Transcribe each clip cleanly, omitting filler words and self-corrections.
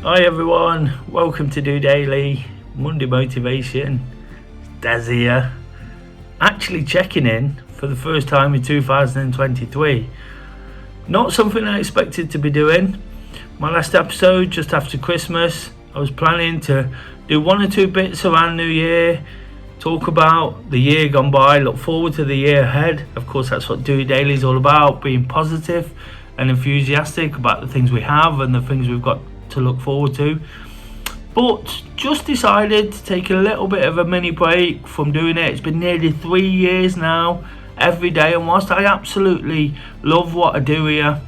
Hi everyone, welcome to DOdaily, Monday Motivation. Des here, actually checking in for the first time in 2023. Not something I expected to be doing. My last episode just after Christmas, I was planning to do one or two bits around New Year, talk about the year gone by, look forward to the year ahead. Of course, that's what DOdaily is all about, being positive and enthusiastic about the things we have and the things we've got to look forward to. But just decided to take a little bit of a mini break from doing it. It's been nearly 3 years now, every day, and whilst I absolutely love what I do here,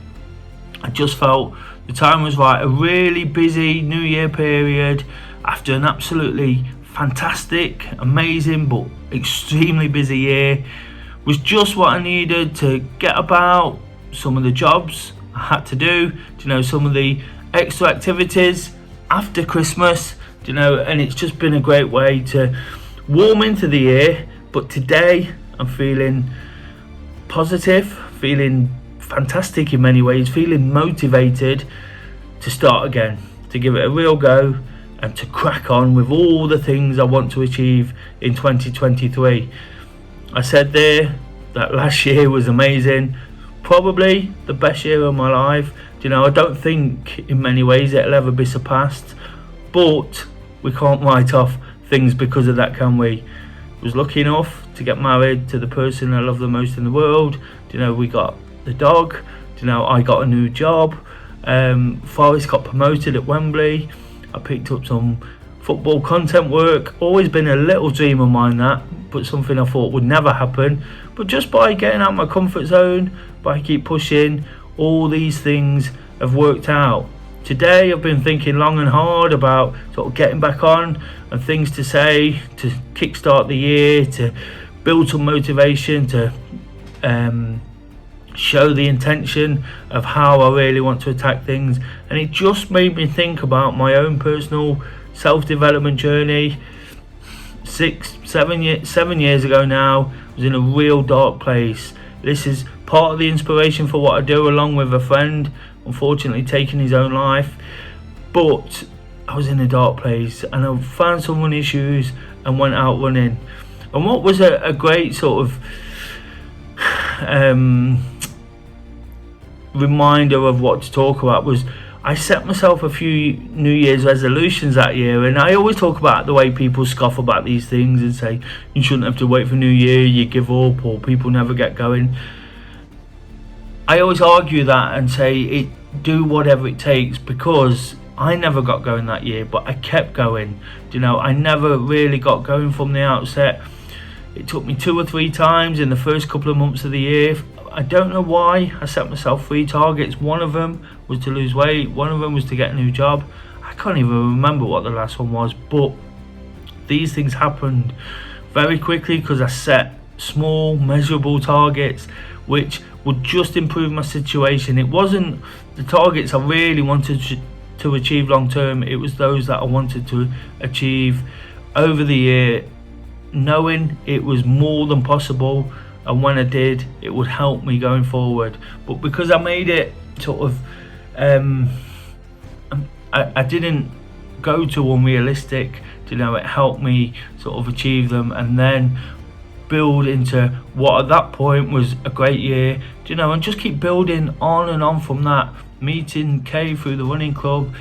I just felt the time was right. A really busy New Year period after an absolutely fantastic, amazing but extremely busy year was just what I needed to get about some of the jobs I had to do, some of the extra activities after Christmas, and it's just been a great way to warm into the year. But today I'm feeling positive, feeling fantastic in many ways, feeling motivated to start again, to give it a real go and to crack on with all the things I want to achieve in 2023. I said there that last year was amazing, probably the best year of my life. I don't think in many ways it'll ever be surpassed, but we can't write off things because of that, can we? I was lucky enough to get married to the person I love the most in the world. We got the dog. I got a new job. Forrest got promoted at Wembley. I picked up some football content work. Always been a little dream of mine, that, but something I thought would never happen. But just by getting out of my comfort zone, by keep pushing, all these things have worked out. Today I've been thinking long and hard about sort of getting back on and things to say to kickstart the year, to build some motivation, to show the intention of how I really want to attack things. And it just made me think about my own personal self-development journey. 7 years ago now, I was in a real dark place. This is part of the inspiration for what I do, along with a friend unfortunately taking his own life. But I was in a dark place and I found some running shoes and went out running. And what was a great sort of reminder of what to talk about was I set myself a few New Year's resolutions that year, and I always talk about the way people scoff about these things and say you shouldn't have to wait for New Year, you give up, or people never get going. I always argue that and say do whatever it takes, because I never got going that year, but I kept going. I never really got going from the outset. It took me 2 or 3 times in the first couple of months of the year. I don't know why. I set myself 3 targets. One of them was to lose weight. One of them was to get a new job. I can't even remember what the last one was, but these things happened very quickly because I set small, measurable targets which would just improve my situation. It wasn't the targets I really wanted to achieve long term. It was those that I wanted to achieve over the year, knowing it was more than possible, and when I did, it would help me going forward. But because I made it sort of I didn't go to unrealistic, it helped me sort of achieve them and then build into what at that point was a great year, and just keep building on and on from that. Meeting Kay through the running club,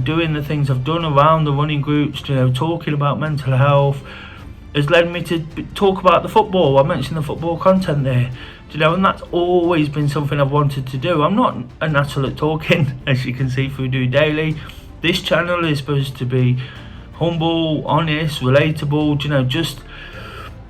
doing the things I've done around the running groups, talking about mental health has led me to talk about the football. I mentioned the football content there, and that's always been something I've wanted to do. I'm not a natural at talking, as you can see through DOdaily. This channel is supposed to be humble, honest, relatable, just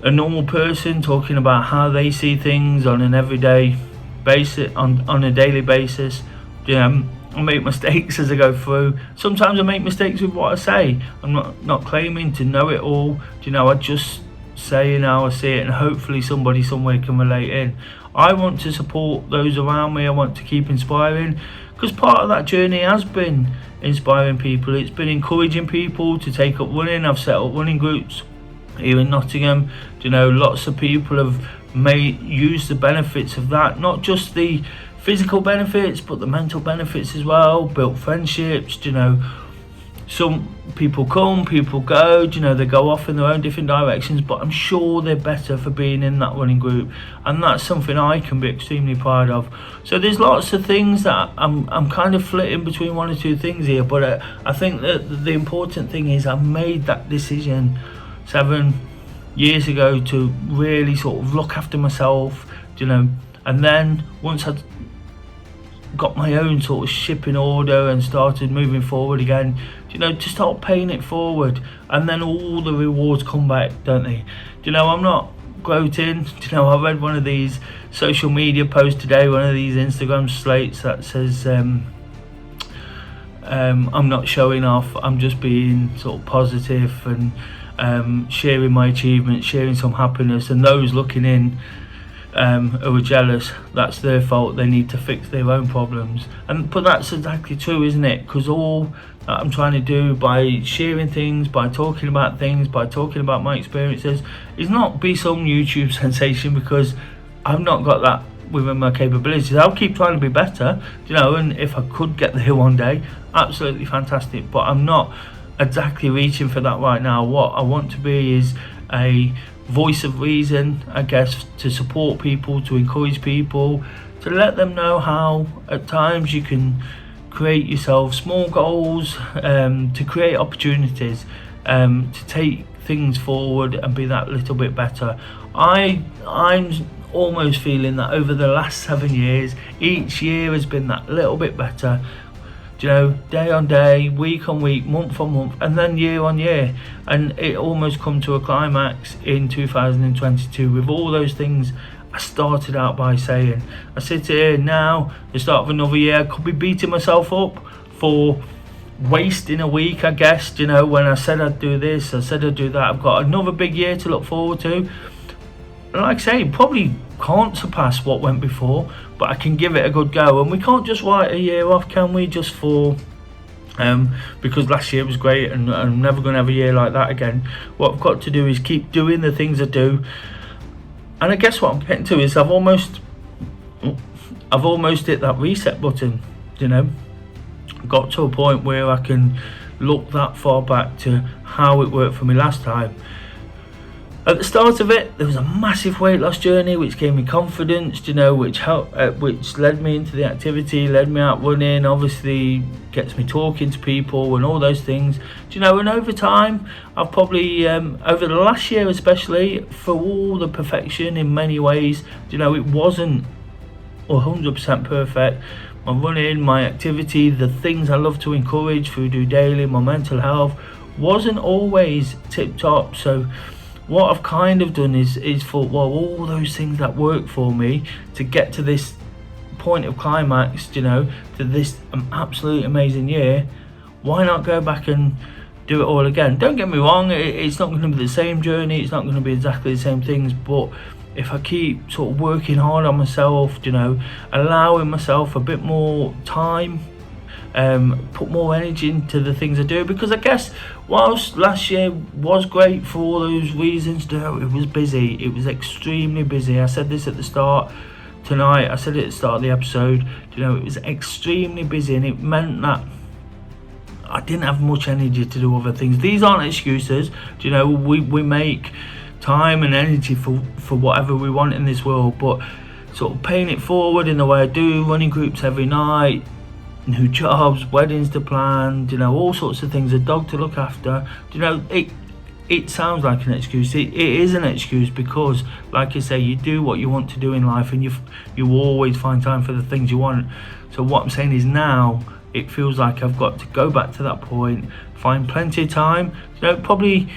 a normal person talking about how they see things on an everyday basis, on a daily basis. I make mistakes as I go through. Sometimes I make mistakes with what I say. I'm not claiming to know it all. I just say how I see it, and hopefully somebody somewhere can relate in. I want to support those around me. I want to keep inspiring, because part of that journey has been inspiring people. It's been encouraging people to take up running. I've set up running groups here in Nottingham. Lots of people have used the benefits of that, not just the physical benefits but the mental benefits as well. Built friendships, some people come, people go, they go off in their own different directions, but I'm sure they're better for being in that running group, and that's something I can be extremely proud of. So there's lots of things that I'm kind of flitting between one or two things here, but I think that the important thing is I made that decision 7 years ago to really sort of look after myself, and then once I'd got my own sort of ship in order and started moving forward again, to start paying it forward, and then all the rewards come back, don't they? I'm not gloating. I read one of these social media posts today, one of these Instagram slates that says I'm not showing off, I'm just being sort of positive and sharing my achievements, sharing some happiness, and those looking in who are jealous, that's their fault. They need to fix their own problems. But that's exactly true, isn't it? Because all that I'm trying to do by sharing things, by talking about things, by talking about my experiences, is not be some YouTube sensation, because I've not got that within my capabilities. I'll keep trying to be better, and if I could get there one day, absolutely fantastic. But I'm not exactly reaching for that right now. What I want to be is a voice of reason, I guess, to support people, to encourage people, to let them know how at times you can create yourself small goals, to create opportunities, to take things forward and be that little bit better. I'm almost feeling that over the last 7 years, each year has been that little bit better, day on day, week on week, month on month, and then year on year. And it almost come to a climax in 2022 with all those things I started out by saying. I sit here now, the start of another year, I could be beating myself up for wasting a week, I guess, when I said I'd do this, I said I'd do that. I've got another big year to look forward to. Like I say, probably can't surpass what went before, but I can give it a good go. And we can't just write a year off, can we, just for because last year was great and I'm never going to have a year like that again. What I've got to do is keep doing the things I do. And I guess what I'm getting to is I've almost hit that reset button, got to a point where I can look that far back to how it worked for me last time. At the start of it, there was a massive weight loss journey which gave me confidence, which helped, which led me into the activity, led me out running, obviously gets me talking to people and all those things, and over time, I've probably, over the last year especially, for all the perfection in many ways, it wasn't 100% perfect. My running, my activity, the things I love to encourage through DOdaily, my mental health, wasn't always tip top. So what I've kind of done is thought, well, all those things that work for me to get to this point of climax, to this absolute amazing year, why not go back and do it all again? Don't get me wrong, it's not going to be the same journey, it's not going to be exactly the same things, but if I keep sort of working hard on myself, allowing myself a bit more time, put more energy into the things I do, because I guess whilst last year was great for all those reasons, it was busy, it was extremely busy. I said this at the start tonight, I said it at the start of the episode, it was extremely busy, and it meant that I didn't have much energy to do other things. These aren't excuses, we make time and energy for whatever we want in this world, but sort of paying it forward in the way I do, running groups every night, new jobs, weddings to plan, all sorts of things, a dog to look after, it sounds like an excuse. It is an excuse, because like I say, you do what you want to do in life, and you always find time for the things you want. So what I'm saying is, now it feels like I've got to go back to that point, find plenty of time, probably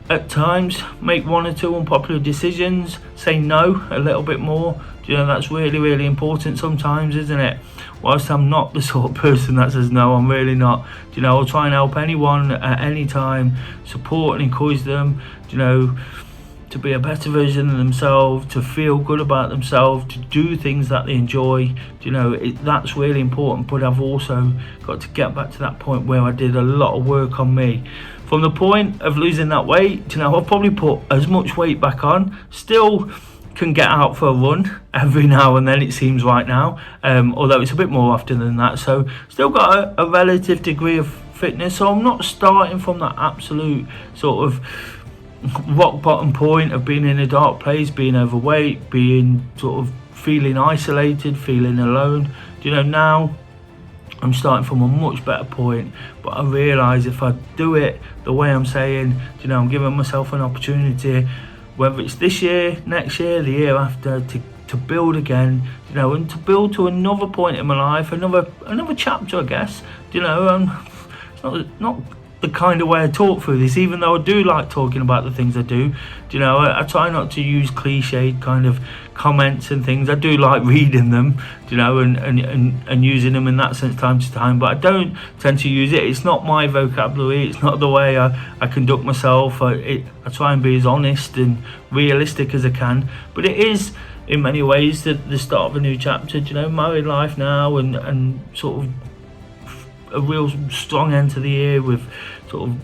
at times make one or two unpopular decisions, say no a little bit more. That's really, really important sometimes, isn't it? Whilst I'm not the sort of person that says no, I'm really not. I'll try and help anyone at any time, support and encourage them, to be a better version of themselves, to feel good about themselves, to do things that they enjoy. That's really important. But I've also got to get back to that point where I did a lot of work on me. From the point of losing that weight, I've probably put as much weight back on, still can get out for a run every now and then, it seems, right now, although it's a bit more often than that. So still got a relative degree of fitness. So I'm not starting from that absolute sort of rock bottom point of being in a dark place, being overweight, being sort of feeling isolated, feeling alone. Now I'm starting from a much better point, but I realise if I do it the way I'm saying, I'm giving myself an opportunity, whether it's this year, next year, the year after, to build again, and to build to another point in my life, another chapter, I guess. It's not the kind of way I talk through this, even though I do like talking about the things I do. I try not to use cliched kind of comments and things. I do like reading them, and using them in that sense time to time, but I don't tend to use it. It's not my vocabulary, it's not the way I conduct myself. I try and be as honest and realistic as I can, but it is in many ways the start of a new chapter. Married life now, and sort of a real strong end to the year with sort of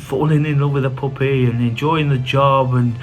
falling in love with a puppy and enjoying the job, and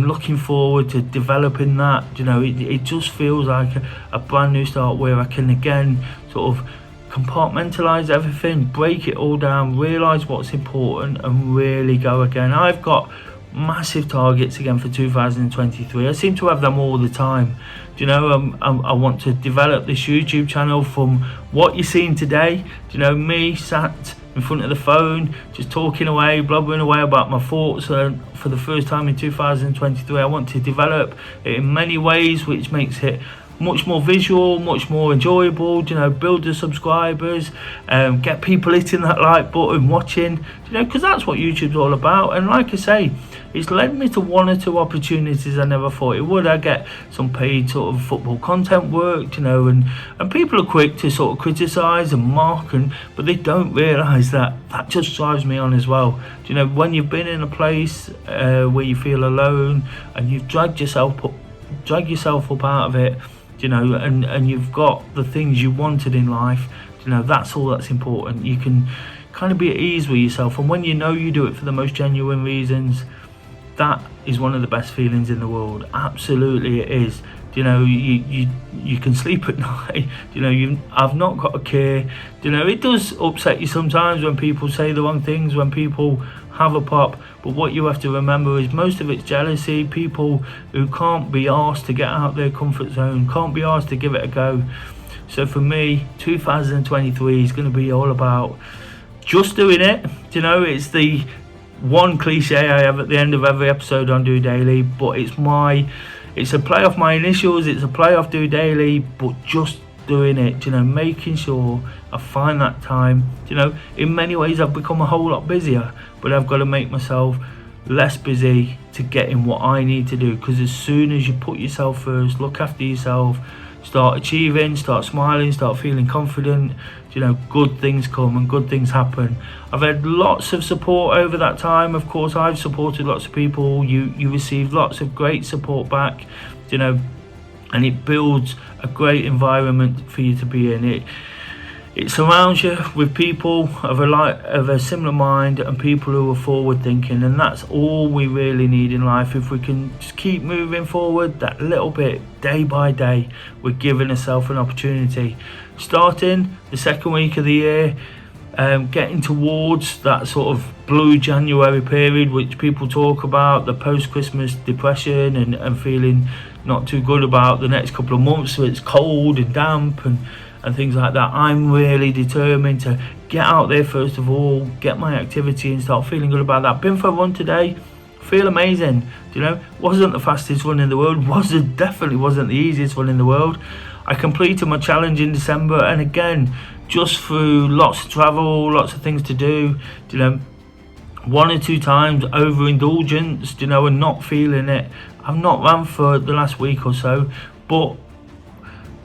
looking forward to developing that. It just feels like a brand new start where I can again sort of compartmentalise everything, break it all down, realise what's important, and really go again. I've got massive targets again for 2023. I seem to have them all the time. I want to develop this YouTube channel from what you're seeing today. Me sat in front of the phone, just talking away, blubbering away about my thoughts. For the first time in 2023, I want to develop it in many ways, which makes it much more visual, much more enjoyable. Build the subscribers, get people hitting that like button, watching, because that's what YouTube's all about. And like I say, it's led me to one or two opportunities I never thought it would. I get some paid sort of football content work, and people are quick to sort of criticise and mock, but they don't realise that just drives me on as well. When you've been in a place where you feel alone, and you've dragged yourself up out of it, and you've got the things you wanted in life, that's all that's important. You can kind of be at ease with yourself, and when you do it for the most genuine reasons, that is one of the best feelings in the world. Absolutely it is. You can sleep at night. I've not got a care. It does upset you sometimes when people say the wrong things, when people have a pop, but what you have to remember is most of it's jealousy. People who can't be asked to get out their comfort zone, can't be asked to give it a go. So for me, 2023 is going to be all about just doing it. It's the one cliche I have at the end of every episode on DOdaily, but it's a play off my initials, it's a play off DOdaily, but just doing it, making sure I find that time. In many ways I've become a whole lot busier, but I've got to make myself less busy to get in what I need to do, because as soon as you put yourself first, look after yourself, start achieving, start smiling, start feeling confident, good things come and good things happen. I've had lots of support over that time. Of course, I've supported lots of people. You receive lots of great support back, and it builds a great environment for you to be in. It surrounds you with people of a similar mind, and people who are forward thinking, and that's all we really need in life. If we can just keep moving forward that little bit, day by day, we're giving ourselves an opportunity. Starting the second week of the year, getting towards that sort of blue January period which people talk about, the post-Christmas depression, and feeling not too good about the next couple of months, so it's cold and damp and things like that. I'm really determined to get out there first of all, get my activity and start feeling good about that. Been for a run today, feel amazing. Wasn't the fastest run in the world, definitely wasn't the easiest run in the world. I completed my challenge in December, and again, just through lots of travel, lots of things to do, one or two times overindulgence, and not feeling it. I've not ran for the last week or so, but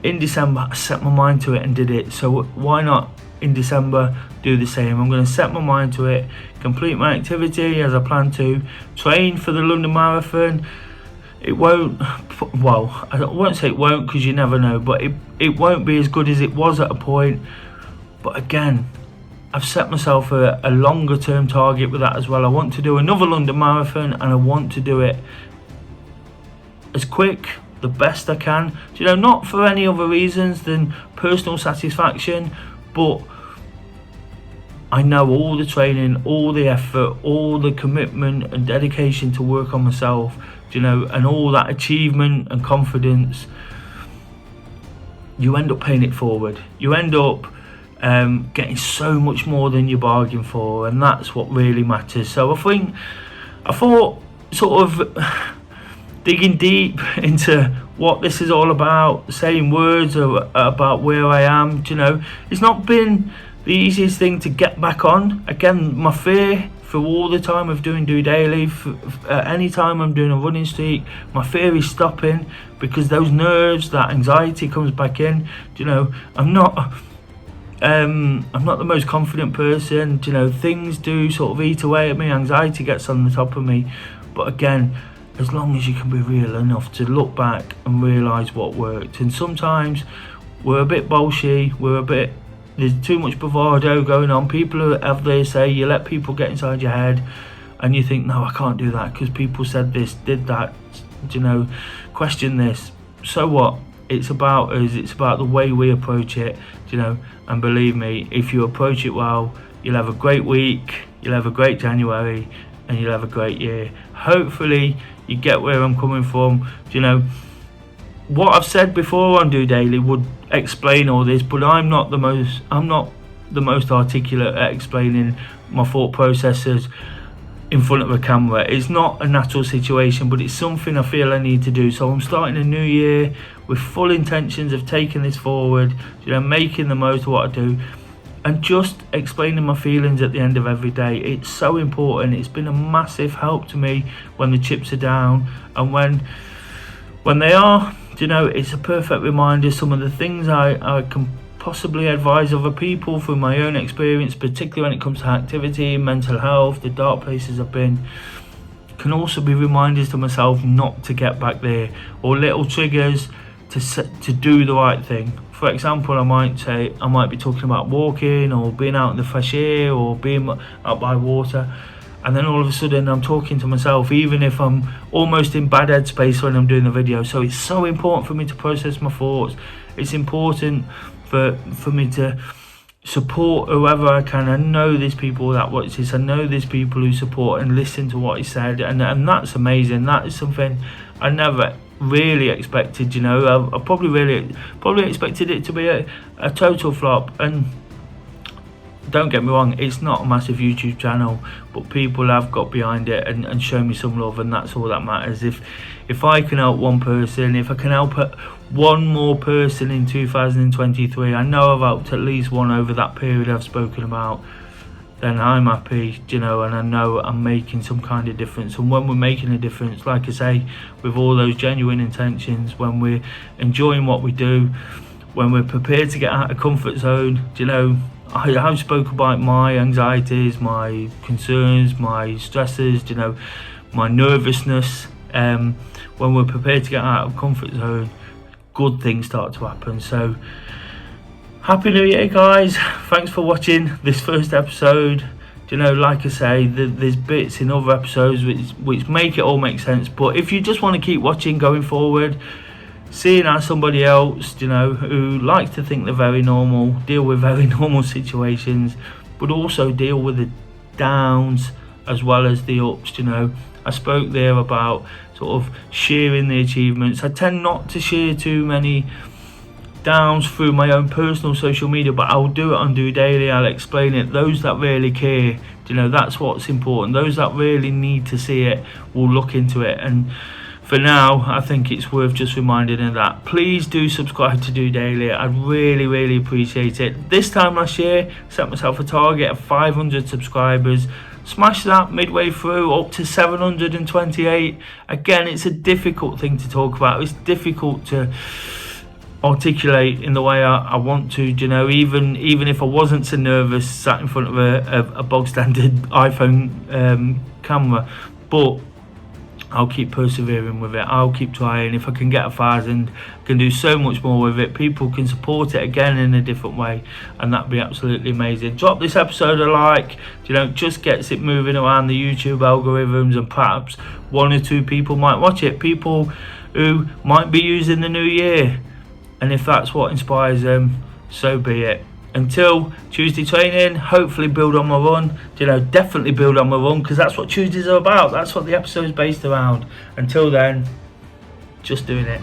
in December I set my mind to it and did it. So why not in December do the same? I'm going to set my mind to it, complete my activity as I plan to, train for the London Marathon. It won't, well, I won't say it won't, because you never know, but it won't be as good as it was at a point. But again, I've set myself a longer term target with that as well. I want to do another London Marathon, and I want to do it as quick, the best I can. Not for any other reasons than personal satisfaction, but I know all the training, all the effort, all the commitment and dedication to work on myself, and all that achievement and confidence, you end up paying it forward. You end up getting so much more than you bargained for, and that's what really matters. So I thought sort of digging deep into what this is all about, saying words about where I am. It's not been the easiest thing to get back on. Again, my fear through all the time of doing DOdaily, any time I'm doing a running streak, my fear is stopping, because those nerves, that anxiety comes back in. I'm not the most confident person. Things do sort of eat away at me. Anxiety gets on the top of me. But again, as long as you can be real enough to look back and realise what worked. And sometimes we're a bit bolshy, there's too much bravado going on. People have their say, you let people get inside your head and you think, no, I can't do that because people said this, did that, question this. So what? It's about us, it's about the way we approach it, and believe me, if you approach it well, you'll have a great week, you'll have a great January, and you'll have a great year. Hopefully you get where I'm coming from. What I've said before on DOdaily would explain all this, but I'm not the most articulate at explaining my thought processes in front of a camera. It's not a natural situation, but it's something I feel I need to do. So I'm starting a new year with full intentions of taking this forward, making the most of what I do, and just explaining my feelings at the end of every day. It's so important. It's been a massive help to me when the chips are down, and when they are, it's a perfect reminder. Some of the things I can possibly advise other people through my own experience, particularly when it comes to activity, mental health, the dark places I've been, can also be reminders to myself not to get back there, or little triggers to do the right thing. For example, I might be talking about walking or being out in the fresh air or being out by water, and then all of a sudden I'm talking to myself, even if I'm almost in bad headspace when I'm doing the video. So it's so important for me to process my thoughts. It's important for me to support whoever I can. I know there's people that watch this. I know there's people who support and listen to what he said, and that's amazing. That is something I never really expected. I probably expected it to be a total flop. And don't get me wrong, it's not a massive YouTube channel, but people have got behind it and shown me some love, and that's all that matters. If I can help one person, if I can help one more person in 2023, I know I've helped at least one over that period I've spoken about, then I'm happy, and I know I'm making some kind of difference. And when we're making a difference, like I say, with all those genuine intentions, when we're enjoying what we do, when we're prepared to get out of comfort zone, I have spoken about my anxieties, my concerns, my stresses, my nervousness. When we're prepared to get out of comfort zone, good things start to happen. So happy New Year, guys. Thanks for watching this first episode. Like I say, there's bits in other episodes which make it all make sense, but if you just want to keep watching going forward, seeing as somebody else, who likes to think they're very normal, deal with very normal situations, but also deal with the downs as well as the ups. I spoke there about sort of sharing the achievements. I tend not to share too many downs through my own personal social media, but I'll do it on DOdaily. I'll explain it. Those that really care, that's what's important. Those that really need to see it will look into it. And for now, I think it's worth just reminding of that. Please do subscribe to DOdaily. I'd really appreciate it. This time last year, set myself a target of 500 subscribers. Smashed that midway through, up to 728. Again, it's a difficult thing to talk about. It's difficult to articulate in the way I want to, even if I wasn't so nervous sat in front of a bog standard iPhone camera. But I'll keep persevering with it. I'll keep trying. If I can get 1,000, I can do so much more with it. People can support it again in a different way, and that'd be absolutely amazing. Drop this episode a like. Just gets it moving around the YouTube algorithms, and perhaps one or two people might watch it. People who might be using the new year, and if that's what inspires them, so be it. until Tuesday training, hopefully build on my run. Definitely build on my run, because that's what Tuesdays are about. That's what the episode is based around. Until then, just doing it.